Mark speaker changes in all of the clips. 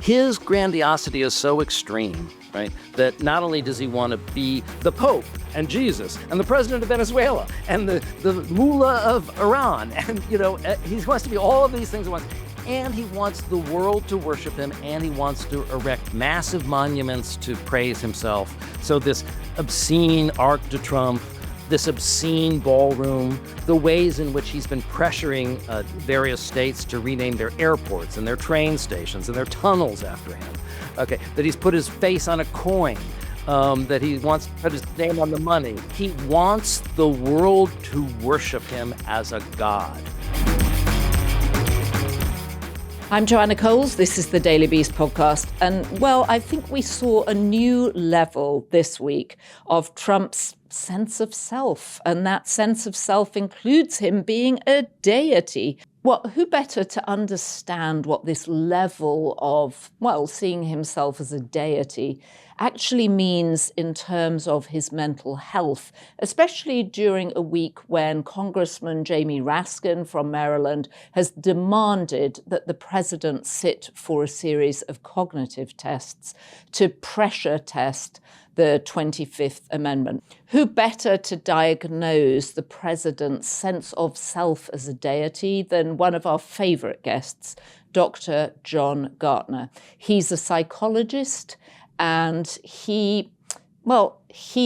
Speaker 1: his grandiosity is so extreme, right, that not only does he want to be the Pope and Jesus and the president of Venezuela and the mullah of Iran, and, he wants to be all of these things at once. And he wants the world to worship him, and he wants to erect massive monuments to praise himself. So this obscene Arc de Triomphe, this obscene ballroom, the ways in which he's been pressuring various states to rename their airports and their train stations and their tunnels after him. Okay, that he's put his face on a coin, that he wants to put his name on the money. He wants the world to worship him as a god.
Speaker 2: I'm Joanna Coles. This is the Daily Beast podcast. And, I think we saw a new level this week of Trump's sense of self. And that sense of self includes him being a deity. Well, who better to understand what this level of, seeing himself as a deity actually means in terms of his mental health, especially during a week when Congressman Jamie Raskin from Maryland has demanded that the president sit for a series of cognitive tests to pressure test the 25th Amendment. Who better to diagnose the president's sense of self as a deity than one of our favorite guests, Dr. John Gartner. He's a psychologist, and he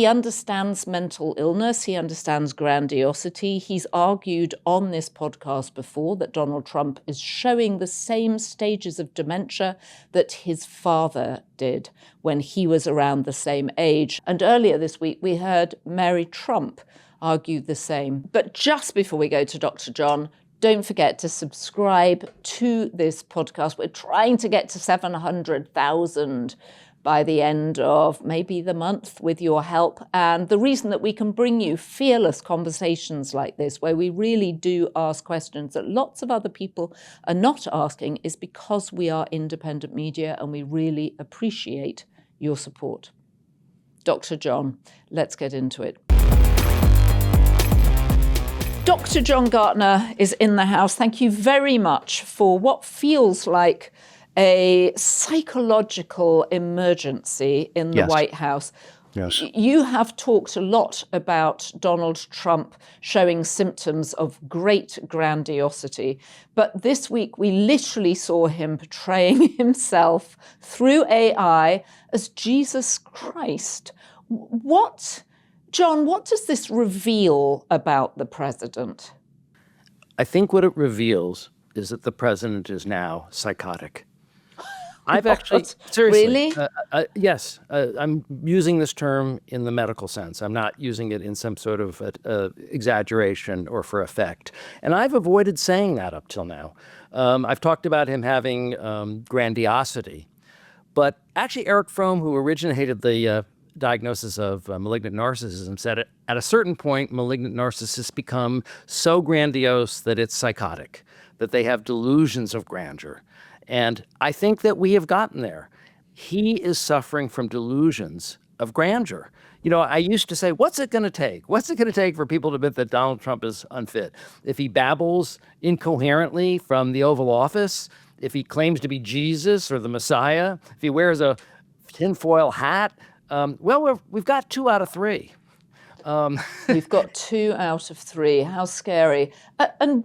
Speaker 2: understands mental illness. He understands grandiosity. He's argued on this podcast before that Donald Trump is showing the same stages of dementia that his father did when he was around the same age. And earlier this week, we heard Mary Trump argue the same. But just before we go to Dr. John, don't forget to subscribe to this podcast. We're trying to get to 700,000 by the end of maybe the month with your help. And the reason that we can bring you fearless conversations like this, where we really do ask questions that lots of other people are not asking, is because we are independent media and we really appreciate your support. Dr. John, let's get into it. Dr. John Gartner is in the house. Thank you very much for what feels like a psychological emergency in the White House.
Speaker 3: Yes.
Speaker 2: You have talked a lot about Donald Trump showing symptoms of great grandiosity, but this week we literally saw him portraying himself through AI as Jesus Christ. John, what does this reveal about the president?
Speaker 1: I think what it reveals is that the president is now psychotic. I've actually, seriously,
Speaker 2: really?
Speaker 1: yes, I'm using this term in the medical sense. I'm not using it in some sort of exaggeration or for effect. And I've avoided saying that up till now. I've talked about him having grandiosity. But actually, Eric Fromm, who originated the diagnosis of malignant narcissism, said at a certain point, malignant narcissists become so grandiose that it's psychotic, that they have delusions of grandeur. And I think that we have gotten there. He is suffering from delusions of grandeur. I used to say, what's it going to take? What's it going to take for people to admit that Donald Trump is unfit? If he babbles incoherently from the Oval Office, if he claims to be Jesus or the Messiah, if he wears a tinfoil hat, we've got 2 out of 3.
Speaker 2: We've got 2 out of 3. How scary. And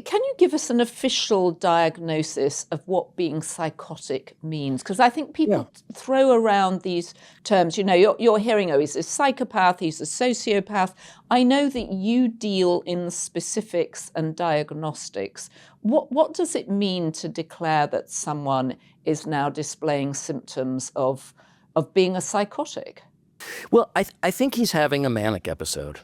Speaker 2: can you give us an official diagnosis of what being psychotic means? Because I think people throw around these terms. You're hearing, he's a psychopath, he's a sociopath. I know that you deal in specifics and diagnostics. What does it mean to declare that someone is now displaying symptoms of being a psychotic?
Speaker 1: Well, I think he's having a manic episode.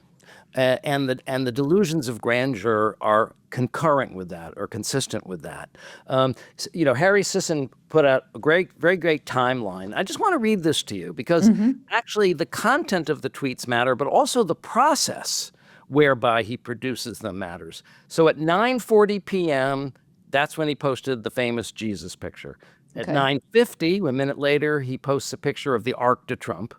Speaker 1: And the delusions of grandeur are concurrent with that or consistent with that. Harry Sisson put out a very great timeline. I just want to read this to you because actually the content of the tweets matter, but also the process whereby he produces them matters. So at 9:40 p.m., that's when he posted the famous Jesus picture. At 9:50, a minute later, he posts a picture of the Arc de Triomphe.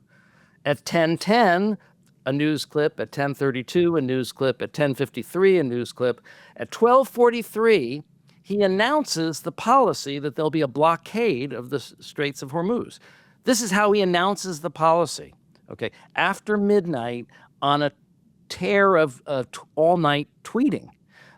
Speaker 1: At 10:10, a news clip. At 10:32, a news clip. At 10:53, a news clip. At 12:43, he announces the policy that there'll be a blockade of the Straits of Hormuz. This is how he announces the policy. Okay, after midnight on a tear of all-night tweeting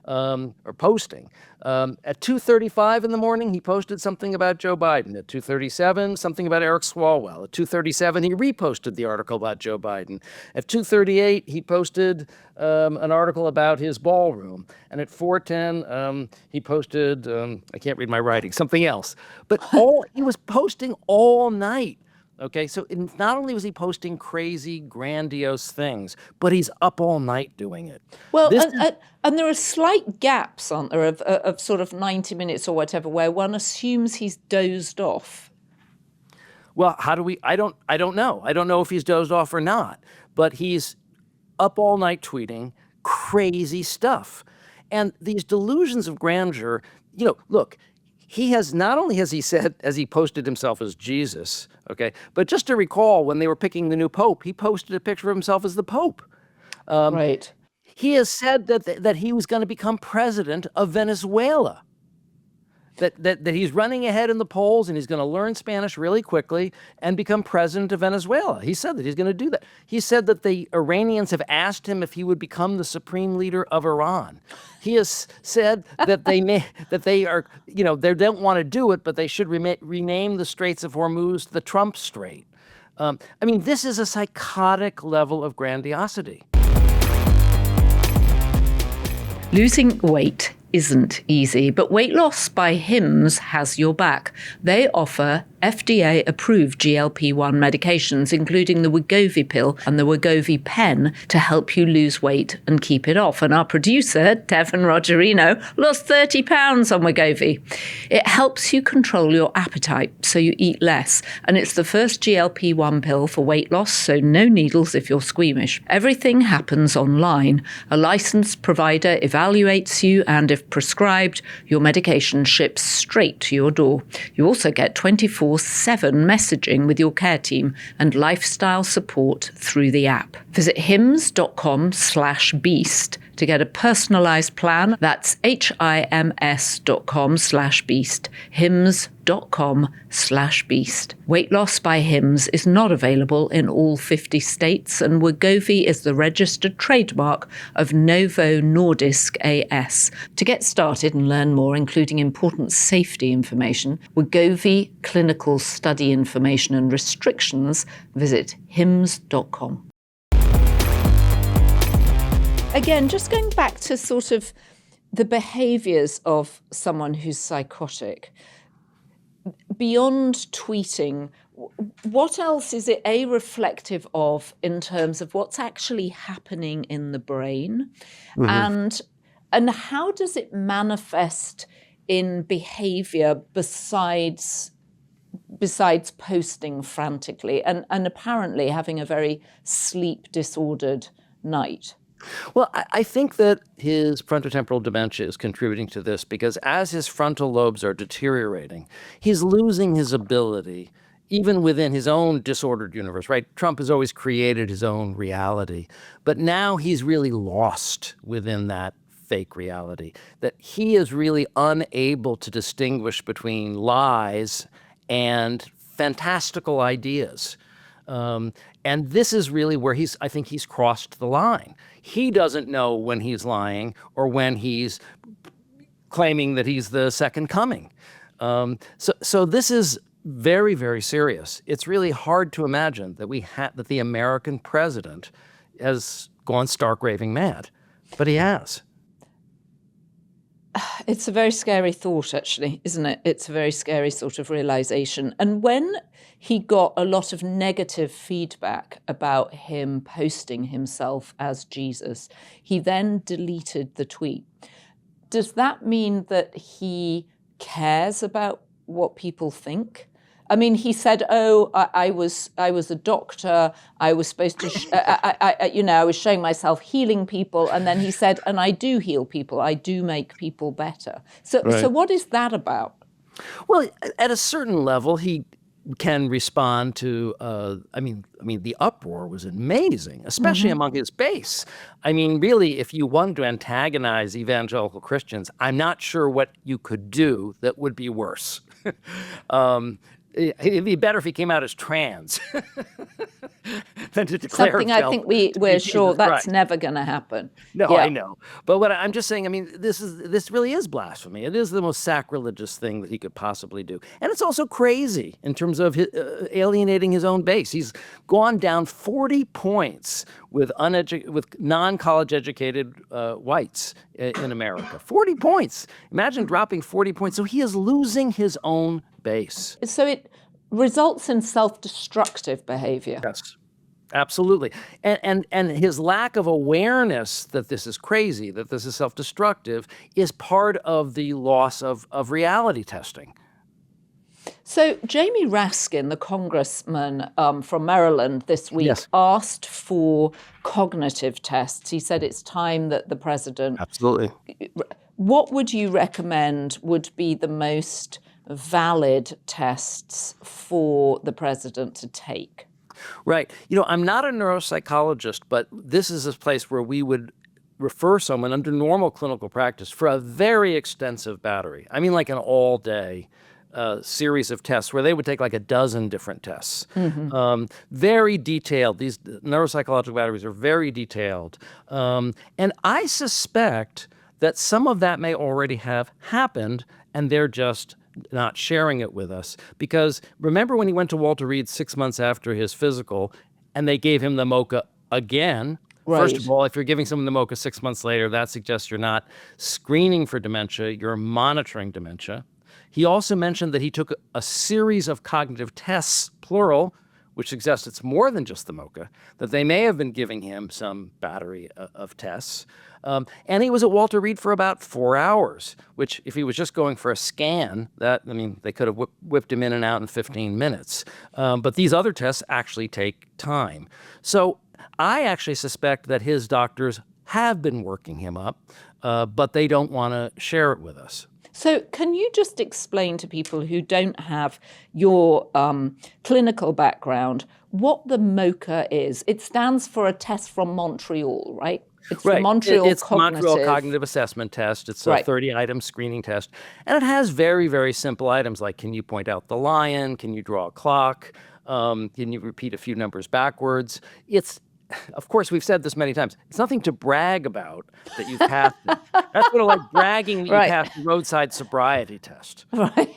Speaker 1: or posting. At 2:35 in the morning, he posted something about Joe Biden. At 2:37, something about Eric Swalwell. At 2:37, he reposted the article about Joe Biden. At 2:38, he posted an article about his ballroom. And at 4:10, he posted, I can't read my writing, something else. But he was posting all night. Okay, so not only was he posting crazy, grandiose things, but he's up all night doing it.
Speaker 2: Well, and there are slight gaps, aren't there, of sort of 90 minutes or whatever, where one assumes he's dozed off.
Speaker 1: Well, how do we? I don't know. I don't know if he's dozed off or not. But he's up all night tweeting crazy stuff, and these delusions of grandeur. Look. He has not only has he said, as he posted himself as Jesus, okay, but just to recall, when they were picking the new pope, he posted a picture of himself as the pope.
Speaker 2: Right.
Speaker 1: He has said that he was going to become president of Venezuela. That he's running ahead in the polls and he's going to learn Spanish really quickly and become president of Venezuela. He said that he's going to do that. He said that the Iranians have asked him if he would become the supreme leader of Iran. He has said that they don't want to do it, but they should rename the Straits of Hormuz the Trump Strait. This is a psychotic level of grandiosity.
Speaker 2: Losing weight isn't easy, but Weight Loss by Hims has your back. They offer FDA-approved GLP-1 medications, including the Wegovy pill and the Wegovy pen, to help you lose weight and keep it off. And our producer, Devon Rogerino, lost 30 pounds on Wegovy. It helps you control your appetite so you eat less. And it's the first GLP-1 pill for weight loss, so no needles if you're squeamish. Everything happens online. A licensed provider evaluates you, and if prescribed, your medication ships straight to your door. You also get 24/7 messaging with your care team and lifestyle support through the app. Visit hims.com/beast to get a personalized plan. That's HIMS.com/beast. hims.com/beast. Weight Loss by Hims is not available in all 50 states, and Wegovy is the registered trademark of Novo Nordisk AS. To get started and learn more, including important safety information, Wegovy clinical study information and restrictions, visit hims.com. Again, just going back to sort of the behaviours of someone who's psychotic, beyond tweeting, what else is it reflective of in terms of what's actually happening in the brain? Mm-hmm. And how does it manifest in behaviour besides posting frantically and apparently having a very sleep disordered night?
Speaker 1: Well, I think that his frontotemporal dementia is contributing to this because as his frontal lobes are deteriorating, he's losing his ability, even within his own disordered universe, right? Trump has always created his own reality, but now he's really lost within that fake reality, that he is really unable to distinguish between lies and fantastical ideas. And this is really where I think he's crossed the line. He doesn't know when he's lying or when he's claiming that he's the second coming. So this is very, very serious. It's really hard to imagine that that the American president has gone stark raving mad, but he has.
Speaker 2: It's a very scary thought, actually, isn't it? It's a very scary sort of realization. And when he got a lot of negative feedback about him posting himself as Jesus, he then deleted the tweet. Does that mean that he cares about what people think? I mean, he said, I was a doctor. I was supposed to, I was showing myself healing people. And then he said, and I do heal people. I do make people better. So what is that about?
Speaker 1: Well, at a certain level, he can respond to, I mean, the uproar was amazing, especially among his base. I mean, really, if you wanted to antagonize evangelical Christians, I'm not sure what you could do that would be worse. It'd be better if he came out as trans than to declare
Speaker 2: Something I
Speaker 1: himself
Speaker 2: think
Speaker 1: to be
Speaker 2: we're sure
Speaker 1: Jesus
Speaker 2: that's
Speaker 1: Christ.
Speaker 2: never going to happen.
Speaker 1: No,
Speaker 2: Yeah.
Speaker 1: I know. But what I'm just saying, I mean, this really is blasphemy. It is the most sacrilegious thing that he could possibly do. And it's also crazy in terms of alienating his own base. He's gone down 40 points with non-college educated whites in America. 40 points. Imagine dropping 40 points. So he is losing his own base.
Speaker 2: So it results in self-destructive behavior.
Speaker 1: Yes. Absolutely. And his lack of awareness that this is crazy, that this is self-destructive, is part of the loss of reality testing.
Speaker 2: So Jamie Raskin, the congressman from Maryland this week,
Speaker 1: Yes.
Speaker 2: asked for cognitive tests. He said it's time that the president...
Speaker 1: Absolutely.
Speaker 2: What would you recommend would be the most valid tests for the president to take?
Speaker 1: Right. I'm not a neuropsychologist, but this is a place where we would refer someone under normal clinical practice for a very extensive battery. I mean, like an all-day series of tests where they would take like a dozen different tests. Very detailed. These neuropsychological batteries are very detailed. And I suspect that some of that may already have happened, and they're just not sharing it with us. Because remember when he went to Walter Reed 6 months after his physical and they gave him the MOCA again?
Speaker 2: Right.
Speaker 1: First of all, if you're giving someone the MOCA 6 months later, that suggests you're not screening for dementia, you're monitoring dementia. He also mentioned that he took a series of cognitive tests, plural, which suggests it's more than just the MOCA, that they may have been giving him some battery of tests. And he was at Walter Reed for about 4 hours, which if he was just going for a scan, they could have whipped him in and out in 15 minutes. But these other tests actually take time. So I actually suspect that his doctors have been working him up, but they don't want to share it with us.
Speaker 2: So can you just explain to people who don't have your clinical background what the MOCA is? It stands for a test from Montreal, right? It's
Speaker 1: right.
Speaker 2: the Montreal
Speaker 1: It's
Speaker 2: Cognitive.
Speaker 1: Montreal Cognitive Assessment Test. It's a
Speaker 2: Right.
Speaker 1: 30-item screening test. And it has very, very simple items like, can you point out the lion? Can you draw a clock? Can you repeat a few numbers backwards? Of course, we've said this many times. It's nothing to brag about that you've passed it. That's sort of like bragging that
Speaker 2: Right.
Speaker 1: you passed the roadside sobriety test.
Speaker 2: Right.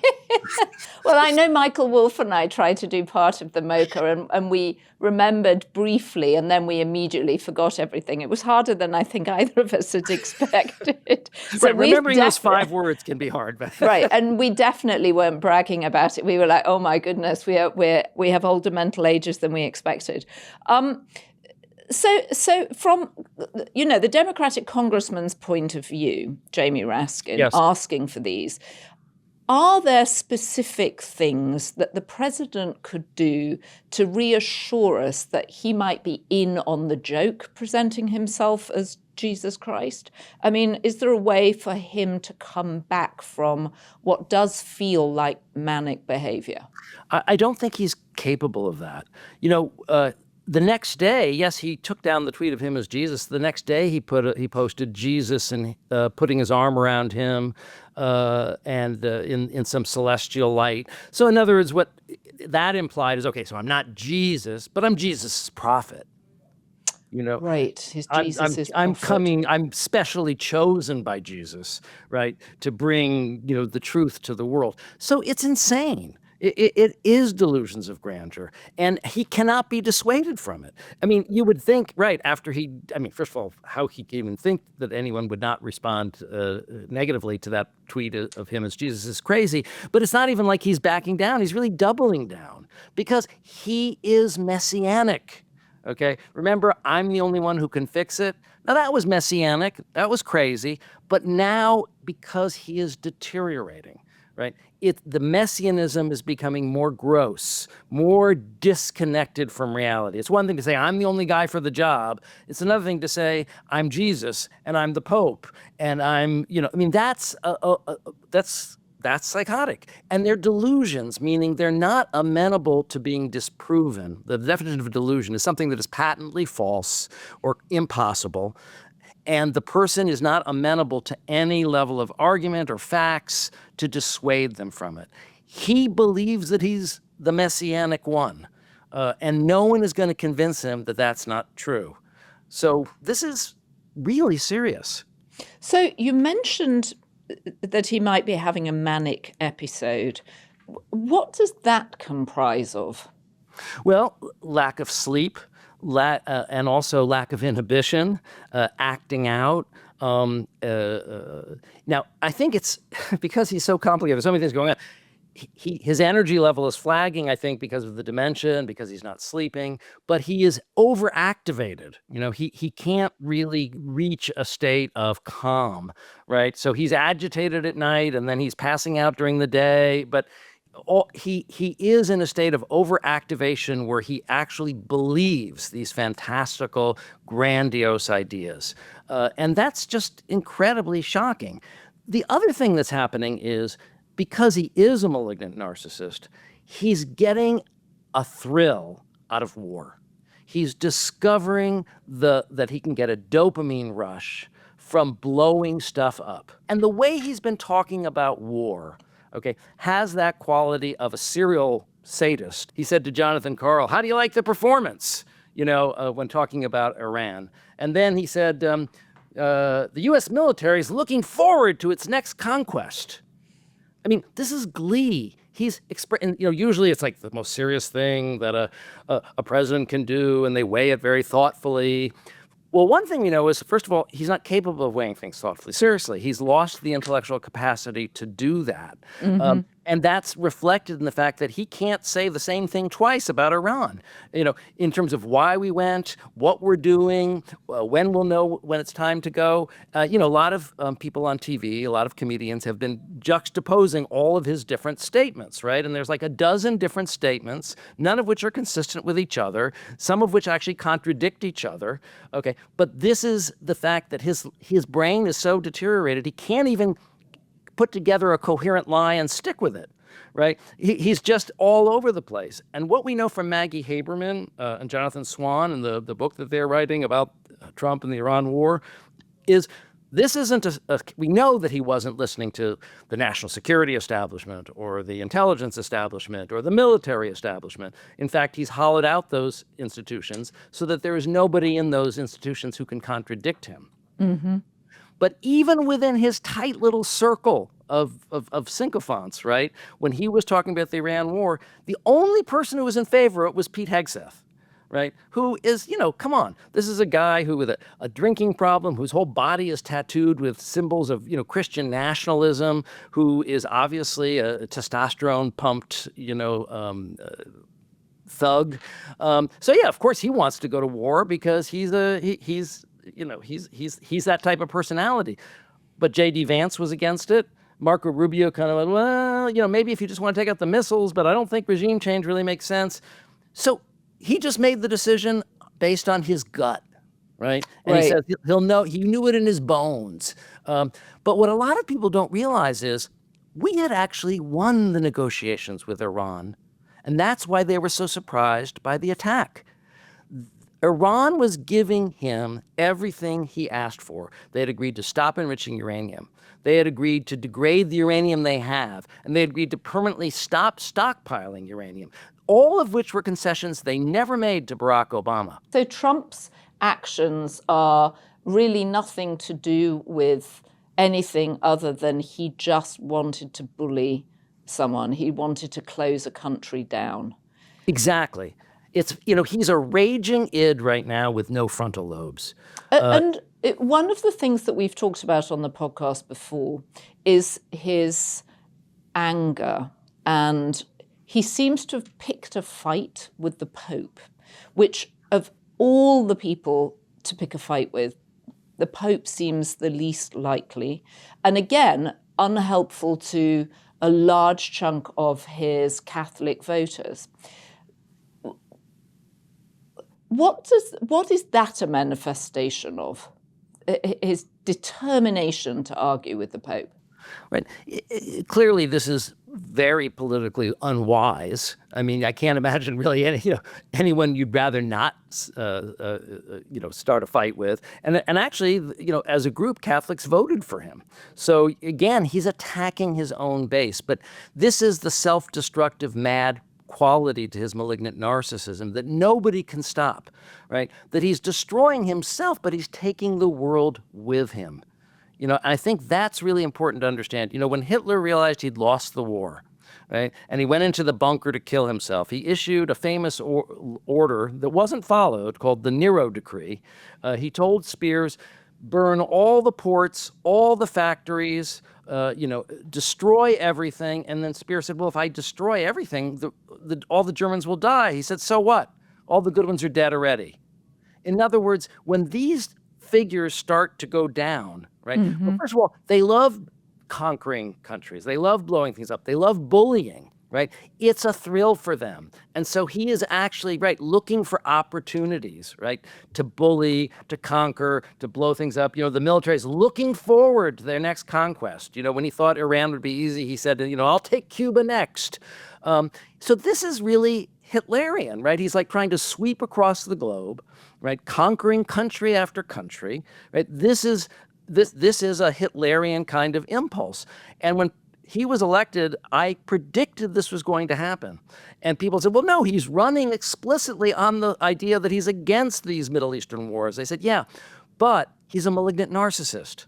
Speaker 2: Well, I know Michael Wolff and I tried to do part of the MOCA and we remembered briefly and then we immediately forgot everything. It was harder than I think either of us had expected. So
Speaker 1: Right, remembering those 5 words can be hard.
Speaker 2: Right, and we definitely weren't bragging about it. We were like, oh my goodness, we have older mental ages than we expected. So from, the Democratic congressman's point of view, Jamie Raskin,
Speaker 1: Yes.
Speaker 2: asking for these, are there specific things that the president could do to reassure us that he might be in on the joke, presenting himself as Jesus Christ? I mean, is there a way for him to come back from what does feel like manic behavior?
Speaker 1: I don't think he's capable of that. The next day, yes, he took down the tweet of him as Jesus. The next day, he posted Jesus and putting his arm around him and in some celestial light. So, in other words, what that implied is, okay, so I'm not Jesus, but I'm Jesus' prophet.
Speaker 2: Right, his Jesus is
Speaker 1: I'm specially chosen by Jesus, right, to bring the truth to the world. So it's insane. It is delusions of grandeur, and he cannot be dissuaded from it. I mean, you would think, right, first of all, how he can even think that anyone would not respond negatively to that tweet of him as Jesus is crazy, but it's not even like he's backing down. He's really doubling down because he is messianic, okay? Remember, I'm the only one who can fix it. Now, that was messianic. That was crazy. But now, because he is deteriorating, right? The messianism is becoming more gross, more disconnected from reality. It's one thing to say, I'm the only guy for the job. It's another thing to say, I'm Jesus and I'm the Pope. And I'm, that's that's psychotic. And they're delusions, meaning they're not amenable to being disproven. The definition of a delusion is something that is patently false or impossible, and the person is not amenable to any level of argument or facts to dissuade them from it. He believes that he's the messianic one, and no one is going to convince him that that's not true. So this is really serious.
Speaker 2: So you mentioned that he might be having a manic episode. What does that comprise of?
Speaker 1: Well, lack of sleep, and also lack of inhibition, acting out. Now, I think it's because he's so complicated, there's so many things going on. His energy level is flagging, I think, because of the dementia and because he's not sleeping, but he is overactivated. He can't really reach a state of calm, right? So he's agitated at night and then he's passing out during the day, but he is in a state of overactivation where he actually believes these fantastical, grandiose ideas. And that's just incredibly shocking. The other thing that's happening is, because he is a malignant narcissist, he's getting a thrill out of war. He's discovering that he can get a dopamine rush from blowing stuff up. And the way he's been talking about war, has that quality of a serial sadist. He said to Jonathan Karl, "How do you like the performance?" When talking about Iran. And then he said, the U.S. military is looking forward to its next conquest. I mean, this is glee. He's usually it's like the most serious thing that a president can do, and they weigh it very thoughtfully. Well, one thing we know is, first of all, he's not capable of weighing things thoughtfully. Seriously, he's lost the intellectual capacity to do that. And that's reflected in the fact that he can't say the same thing twice about Iran, in terms of why we went, what we're doing, when we'll know when it's time to go. A lot of people on TV, a lot of comedians have been juxtaposing all of his different statements, right? And there's like a dozen different statements, none of which are consistent with each other, some of which actually contradict each other. But this is the fact that his brain is so deteriorated, he can't even put together a coherent lie and stick with it, right? He's just all over the place. And what we know from Maggie Haberman and Jonathan Swan and the book that they're writing about Trump and the Iran war is this isn't we know that he wasn't listening to the national security establishment or the intelligence establishment or the military establishment. In fact, he's hollowed out those institutions so that there is nobody in those institutions who can contradict him. Mm-hmm. But even within his tight little circle of sycophants, right, when he was talking about the Iran war, the only person who was in favor of it was Pete Hegseth, right, who is, come on. This is a guy who with a drinking problem, whose whole body is tattooed with symbols of, Christian nationalism, who is obviously a testosterone-pumped, thug. So, yeah, of course he wants to go to war because he's that type of personality. But J.D. Vance was against it. Marco Rubio kind of went, well, maybe if you just want to take out the missiles, but I don't think regime change really makes sense. So he just made the decision based on his gut, right? And He says he'll know, he knew it in his bones. But what a lot of people don't realize is we had actually won the negotiations with Iran. And that's why they were so surprised by the attack. Iran was giving him everything he asked for. They had agreed to stop enriching uranium. They had agreed to degrade the uranium they have. And they had agreed to permanently stop stockpiling uranium, all of which were concessions they never made to Barack Obama.
Speaker 2: So Trump's actions are really nothing to do with anything other than he just wanted to bully someone. He wanted to close a country down.
Speaker 1: Exactly. It's, he's a raging id right now with no frontal lobes.
Speaker 2: One of the things that we've talked about on the podcast before is his anger. And he seems to have picked a fight with the Pope, which of all the people to pick a fight with, the Pope seems the least likely. And again, unhelpful to a large chunk of his Catholic voters. What is that a manifestation of? His determination to argue with the Pope?
Speaker 1: right? Clearly, this is very politically unwise. I mean, I can't imagine really anyone you'd rather not, start a fight with. And actually, as a group, Catholics voted for him. So again, he's attacking his own base. But this is the self-destructive, mad quality to his malignant narcissism that nobody can stop, right? That he's destroying himself, but he's taking the world with him. I think that's really important to understand. When Hitler realized he'd lost the war, right, and he went into the bunker to kill himself, he issued a famous order that wasn't followed called the Nero Decree. He told Spears, burn all the ports, all the factories, destroy everything. And then Spears said, well, if I destroy everything, all the Germans will die. He said, so what? All the good ones are dead already. In other words, when these figures start to go down, right? Well, first of all, they love conquering countries. They love blowing things up. They love bullying, right? It's a thrill for them. And so he is actually, right, looking for opportunities, right, to bully, to conquer, to blow things up. The military is looking forward to their next conquest. When he thought Iran would be easy, he said, I'll take Cuba next. So this is really Hitlerian, right? He's like trying to sweep across the globe, right? Conquering country after country, right? This is a Hitlerian kind of impulse. And when he was elected, I predicted this was going to happen. And people said, well, no, he's running explicitly on the idea that he's against these Middle Eastern wars. I said, yeah, but he's a malignant narcissist.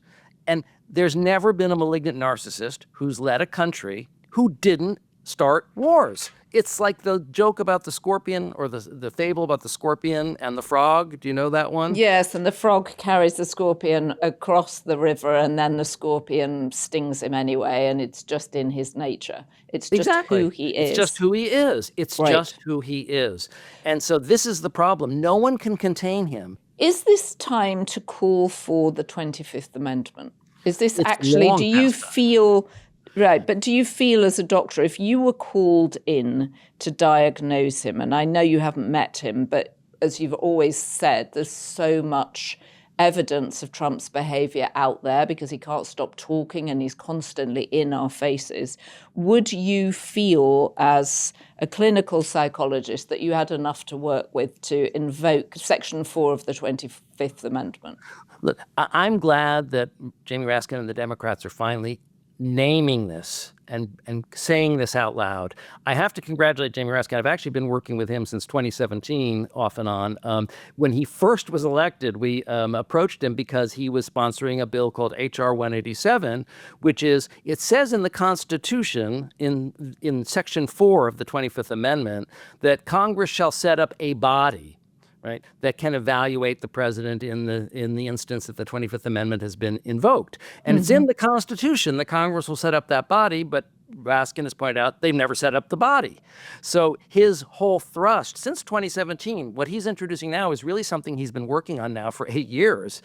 Speaker 1: And there's never been a malignant narcissist who's led a country who didn't start wars. It's like the joke about the scorpion, or the fable about the scorpion and the frog. Do you know that one?
Speaker 2: Yes, and the frog carries the scorpion across the river, and then the scorpion stings him anyway, and it's just in his nature. It's just who he is.
Speaker 1: It's just who he is. It's
Speaker 2: right.
Speaker 1: just who he is. And so this is the problem. No one can contain him.
Speaker 2: Is this time to call for the 25th Amendment? Is this
Speaker 1: It's
Speaker 2: actually,
Speaker 1: long
Speaker 2: do you
Speaker 1: past that.
Speaker 2: feel... Right, but do you feel as a doctor, if you were called in to diagnose him, and I know you haven't met him, but as you've always said, there's so much evidence of Trump's behavior out there because he can't stop talking and he's constantly in our faces. Would you feel as a clinical psychologist that you had enough to work with to invoke Section 4 of the 25th Amendment?
Speaker 1: Look, I'm glad that Jamie Raskin and the Democrats are finally naming this and saying this out loud. I have to congratulate Jamie Raskin. I've actually been working with him since 2017, off and on. When he first was elected, we approached him because he was sponsoring a bill called H.R. 187, which is, it says in the Constitution, in Section 4 of the 25th Amendment, that Congress shall set up a body, right, that can evaluate the president in the instance that the 25th Amendment has been invoked. And it's in the Constitution that Congress will set up that body, but Raskin has pointed out they've never set up the body. So his whole thrust since 2017, what he's introducing now is really something he's been working on now for 8 years,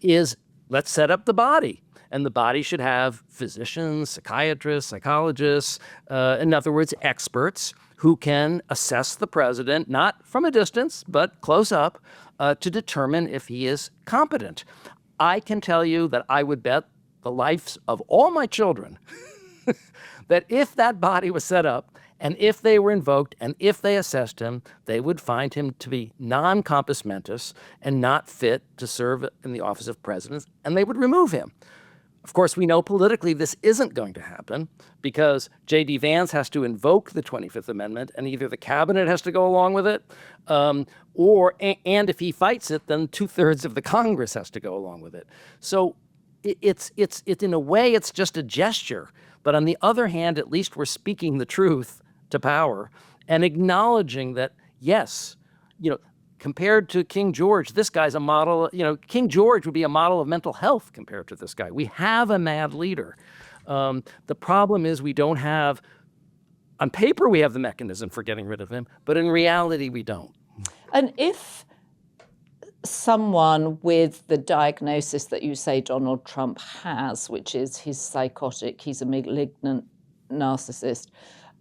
Speaker 1: is let's set up the body. And the body should have physicians, psychiatrists, psychologists, in other words, experts who can assess the president, not from a distance, but close up, to determine if he is competent. I can tell you that I would bet the lives of all my children that if that body was set up, and if they were invoked, and if they assessed him, they would find him to be non-compos mentis and not fit to serve in the office of president, and they would remove him. Of course, we know politically this isn't going to happen because J.D. Vance has to invoke the 25th Amendment, and either the cabinet has to go along with it, and if he fights it, then 2/3 of the Congress has to go along with it. So it's in a way, it's just a gesture. But on the other hand, at least we're speaking the truth to power and acknowledging that, yes, compared to King George, this guy's a model. King George would be a model of mental health compared to this guy. We have a mad leader. The problem is we don't have, on paper, we have the mechanism for getting rid of him, but in reality, we don't.
Speaker 2: And if someone with the diagnosis that you say Donald Trump has, which is he's psychotic, he's a malignant narcissist,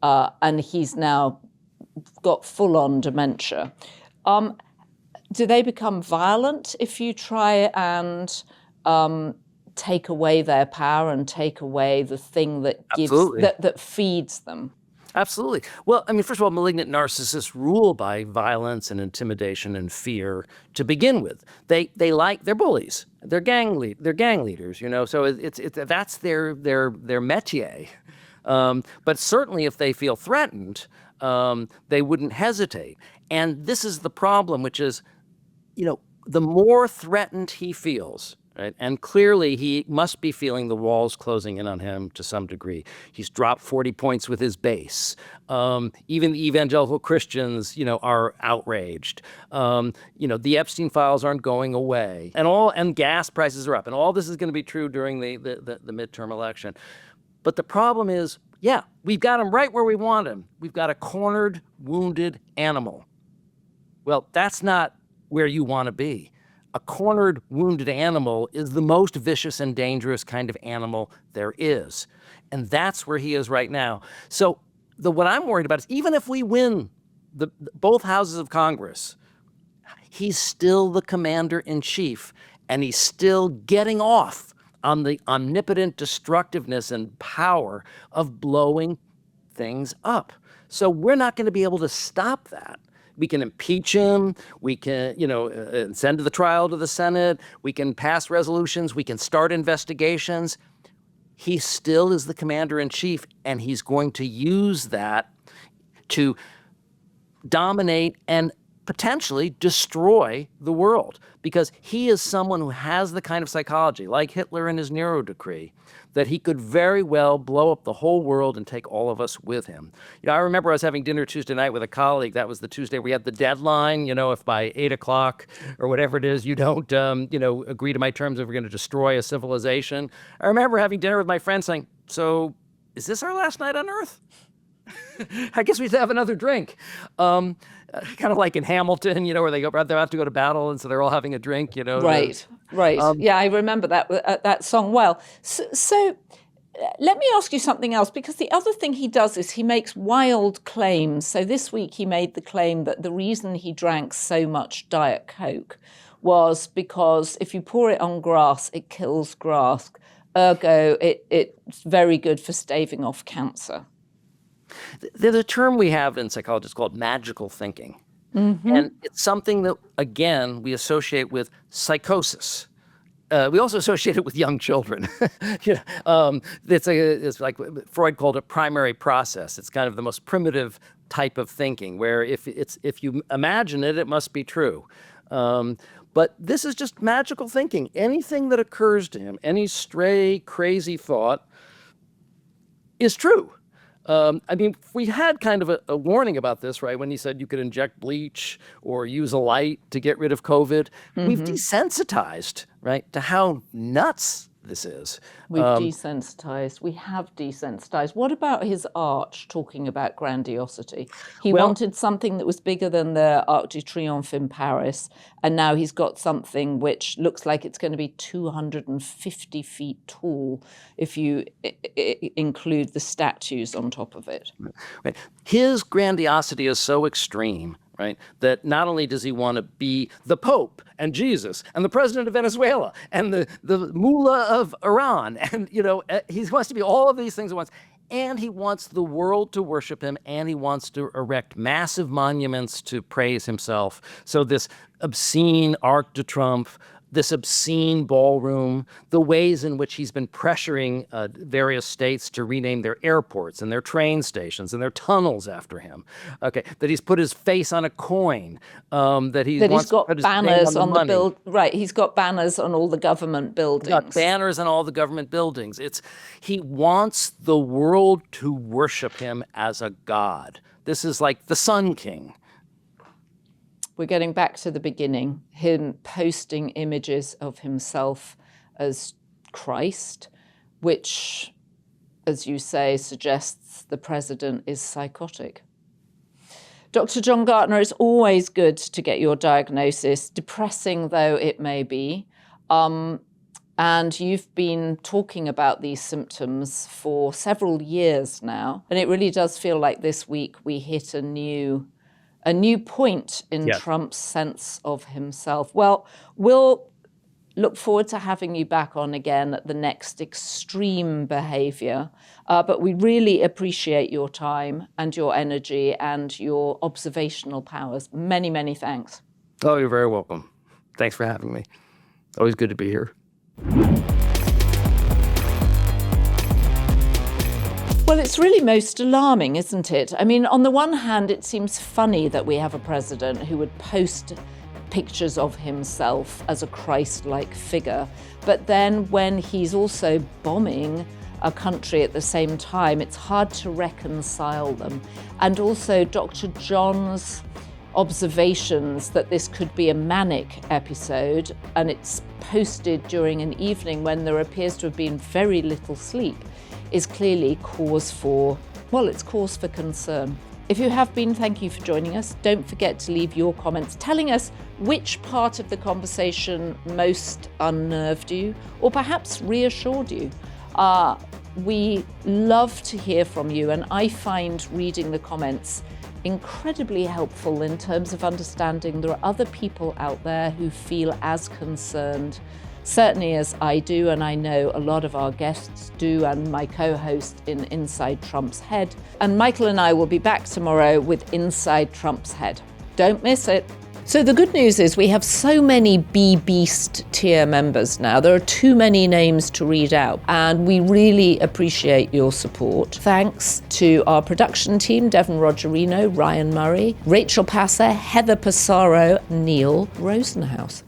Speaker 2: and he's now got full-on dementia, do they become violent if you try and take away their power and take away the thing that gives
Speaker 1: Absolutely.
Speaker 2: that feeds them.
Speaker 1: Absolutely. Well, I mean, first of all, malignant narcissists rule by violence and intimidation and fear to begin with. They're bullies. They're gang leaders. So it's that's their métier. But certainly, if they feel threatened, they wouldn't hesitate. And this is the problem, which is, the more threatened he feels. Right? And clearly, he must be feeling the walls closing in on him to some degree. He's dropped 40 points with his base. Even the evangelical Christians, are outraged. The Epstein files aren't going away, and gas prices are up, and all this is going to be true during the midterm election. But the problem is, we've got him right where we want him. We've got a cornered, wounded animal. Well, that's not where you want to be. A cornered, wounded animal is the most vicious and dangerous kind of animal there is. And that's where he is right now. So what I'm worried about is even if we win both houses of Congress, he's still the commander-in-chief, and he's still getting off on the omnipotent destructiveness and power of blowing things up. So we're not going to be able to stop that. We can impeach him. We can, send the trial to the Senate. We can pass resolutions. We can start investigations. He still is the commander-in-chief, and he's going to use that to dominate and potentially destroy the world, because he is someone who has the kind of psychology, like Hitler in his Nero decree, that he could very well blow up the whole world and take all of us with him. I remember I was having dinner Tuesday night with a colleague. That was the Tuesday we had the deadline. If by 8 o'clock or whatever it is, you don't, agree to my terms if we're going to destroy a civilization. I remember having dinner with my friend saying, so is this our last night on Earth? I guess we have another drink. Kind of like in Hamilton, where they're about to go to battle, and so they're all having a drink,
Speaker 2: Right. Yeah, I remember that song well. So let me ask you something else, because the other thing he does is he makes wild claims. So this week he made the claim that the reason he drank so much Diet Coke was because if you pour it on grass, it kills grass. Ergo, it's very good for staving off cancer.
Speaker 1: There's a term we have in psychology called magical thinking. Mm-hmm. And it's something that, again, we associate with psychosis. We also associate it with young children. It's like Freud called it primary process. It's kind of the most primitive type of thinking, where if you imagine it, it must be true. But this is just magical thinking. Anything that occurs to him, any stray, crazy thought, is true. We had kind of a warning about this, right? When he said you could inject bleach or use a light to get rid of COVID. Mm-hmm. We've desensitized, right, to how nuts this is.
Speaker 2: We have desensitized. What about his arch, talking about grandiosity? He wanted something that was bigger than the Arc de Triomphe in Paris, and now he's got something which looks like it's going to be 250 feet tall if you include the statues on top of it.
Speaker 1: Right. His grandiosity is so extreme, right, that not only does he want to be the Pope and Jesus and the president of Venezuela and the mullah of Iran, and he wants to be all of these things at once, and he wants the world to worship him, and he wants to erect massive monuments to praise himself. So this obscene Arc de Triomphe, this obscene ballroom, the ways in which he's been pressuring various states to rename their airports and their train stations and their tunnels after him. Okay, that he's put his face on a coin. That he's
Speaker 2: got banners on the Right, he's got banners on all the government buildings.
Speaker 1: He's got banners on all the government buildings. He wants the world to worship him as a god. This is like the Sun King.
Speaker 2: We're getting back to the beginning, him posting images of himself as Christ, which, as you say, suggests the president is psychotic. Dr. John Gartner, it's always good to get your diagnosis, depressing though it may be. And you've been talking about these symptoms for several years now. And it really does feel like this week we hit a new point in Trump's sense of himself. Well, we'll look forward to having you back on again at the next extreme behavior. But we really appreciate your time and your energy and your observational powers. Many, many thanks.
Speaker 1: Oh, you're very welcome. Thanks for having me. Always good to be here.
Speaker 2: Well, it's really most alarming, isn't it? I mean, on the one hand, it seems funny that we have a president who would post pictures of himself as a Christ-like figure. But then when he's also bombing a country at the same time, it's hard to reconcile them. And also Dr. John's observations that this could be a manic episode, and it's posted during an evening when there appears to have been very little sleep, is clearly cause for concern. If you have been, thank you for joining us. Don't forget to leave your comments telling us which part of the conversation most unnerved you or perhaps reassured you. We love to hear from you, and I find reading the comments incredibly helpful in terms of understanding there are other people out there who feel as concerned, certainly as I do, and I know a lot of our guests do, and my co-host in Inside Trump's Head. And Michael and I will be back tomorrow with Inside Trump's Head. Don't miss it. So the good news is we have so many B-Beast tier members now. There are too many names to read out, and we really appreciate your support. Thanks to our production team, Devon Rogerino, Ryan Murray, Rachel Passer, Heather Passaro, Neil Rosenhaus.